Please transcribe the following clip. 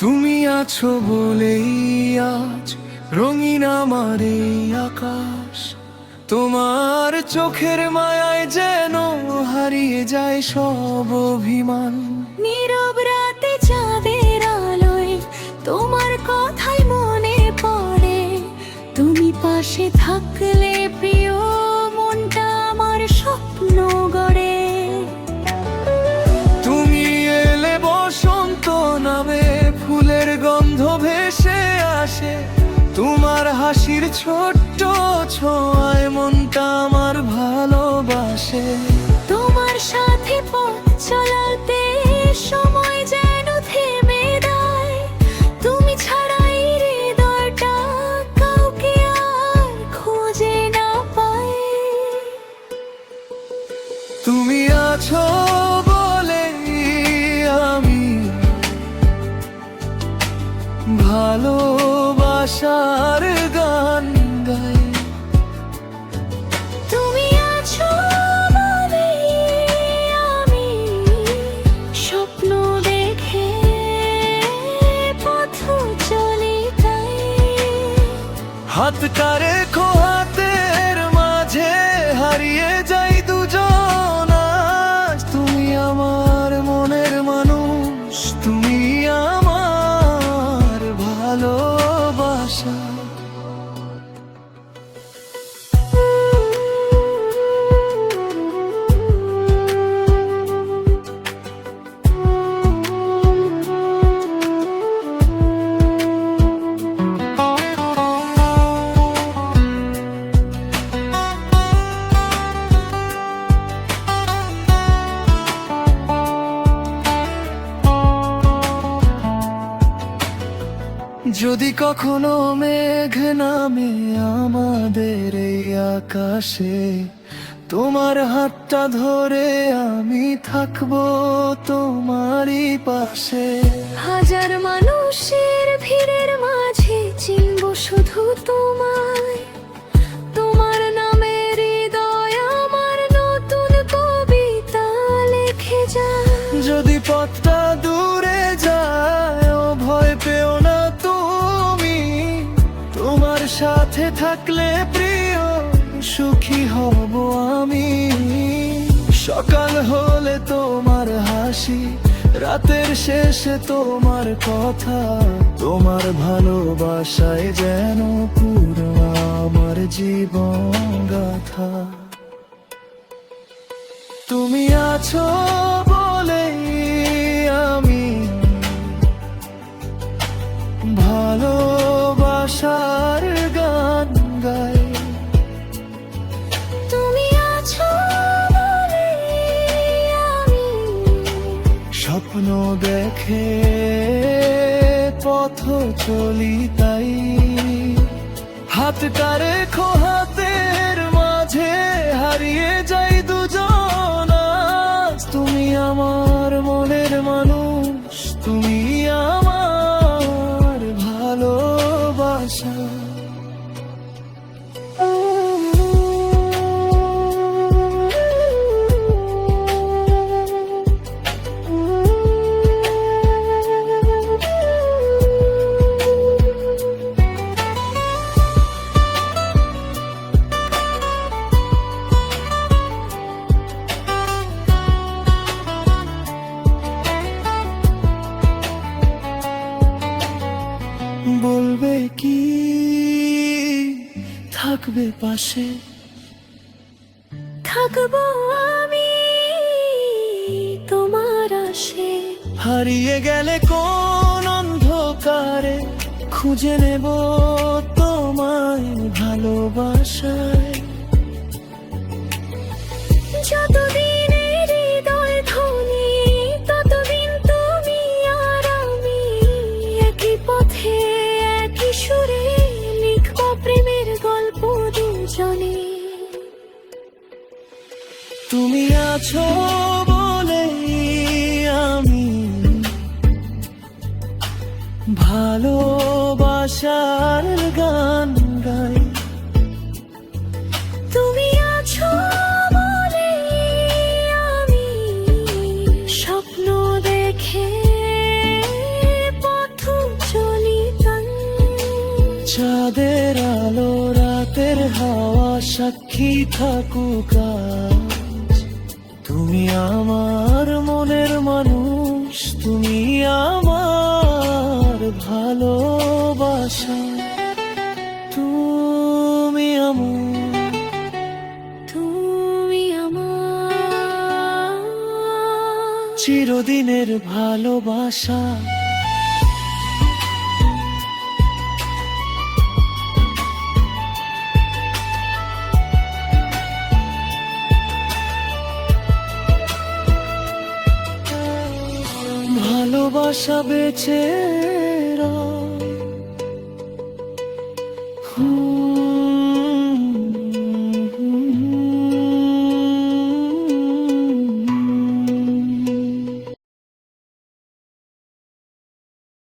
তুমি আছো বলেই আজ রঙিন আমার এই আকাশ। তোমার চোখের মায়ায় যেন হারিয়ে যায় সব অভিমান। নীরব রাতে চাঁদের আলোয় তোমার কথাই মনে পড়ে। তুমি পাশে থাকলে প্রিয় মনটা আমার স্বপ্ন গড়ে। তুমি এলে বসন্ত নামে ফুলের গন্ধ ভেসে আসে। তোমার হাসির ছোট্ট ছোঁয়ায় মনটা আমার ভালোবাসে। তোমার সাথে পথ চলাতে সময় যেন থেমে দেয়। তুমি ছাড়াই হৃদয়টা কাউকে আর খুঁজে না পায়। তুমি আছো বলেই আমি ভালোবাসার গান গাই। তুমি আছো বলেই আমি স্বপ্ন দেখে পথ চলি তাই। হাত কারে হাতের মাঝে হারিয়ে যাই দুজন আজ। তুমি আমার মনের মানুষ, তুমি আমার ভালোবাসা। যদি কখনো মেঘ নামে আমাদের এই আকাশে, তোমার হাতটা ধরে আমি থাকবো তোমারই পাশে। হাজার মানুষের ভিড়ের মাঝে চিনব শুধু তোমায়। তোমার নামে হৃদয় আমার নতুন কবিতা লিখে যায়। যদি পথটা দূরে যায় ও ভয় পেও না তুমি। তোমার সাথে থাকলে প্রিয় সুখী হব আমি। সকাল হলে তোমার হাসি, রাতের শেষে তোমার কথা। তোমার ভালোবাসায় যেন পুরো আমার জীবন গাথা। তুমি আছো বলেই আমি ভালোবাসার গান গাই। তুমি আছো বলেই আমি স্বপ্ন দেখে পথ চলি তাই। হাত কারে হাতের মাঝে হারিয়ে যাই দুজন আজ। তুমি আমার মনের মানুষ, তুমি আমার ভালোবাসা। বলবে কি থাকবে পাশে? থাকবো আমি তোমার আশে। হারিয়ে গেলে কোন অন্ধকারে খুঁজে নেব তোমায় ভালোবাসায়। যতদিন এই হৃদয় ধ্বনি ততদিন তুমি আর আমি একই পথে একই সুরে লিখব প্রেমের গল্প দুজনে। তুমি আছো বলেই আমি ভালোবাসার গান গাই। তুমি আছো বলেই আমি স্বপ্ন দেখে পথ চাঁদের আলো রাতের হাওয়া সাক্ষী থাকুক আজ। তুমি আমার মনের মানুষ, তুমি আমার ভালোবাসা, তুমি আমার, তুমি আমার চিরদিনের ভালোবাসা। ভালোবাসা বেঁচে রয়।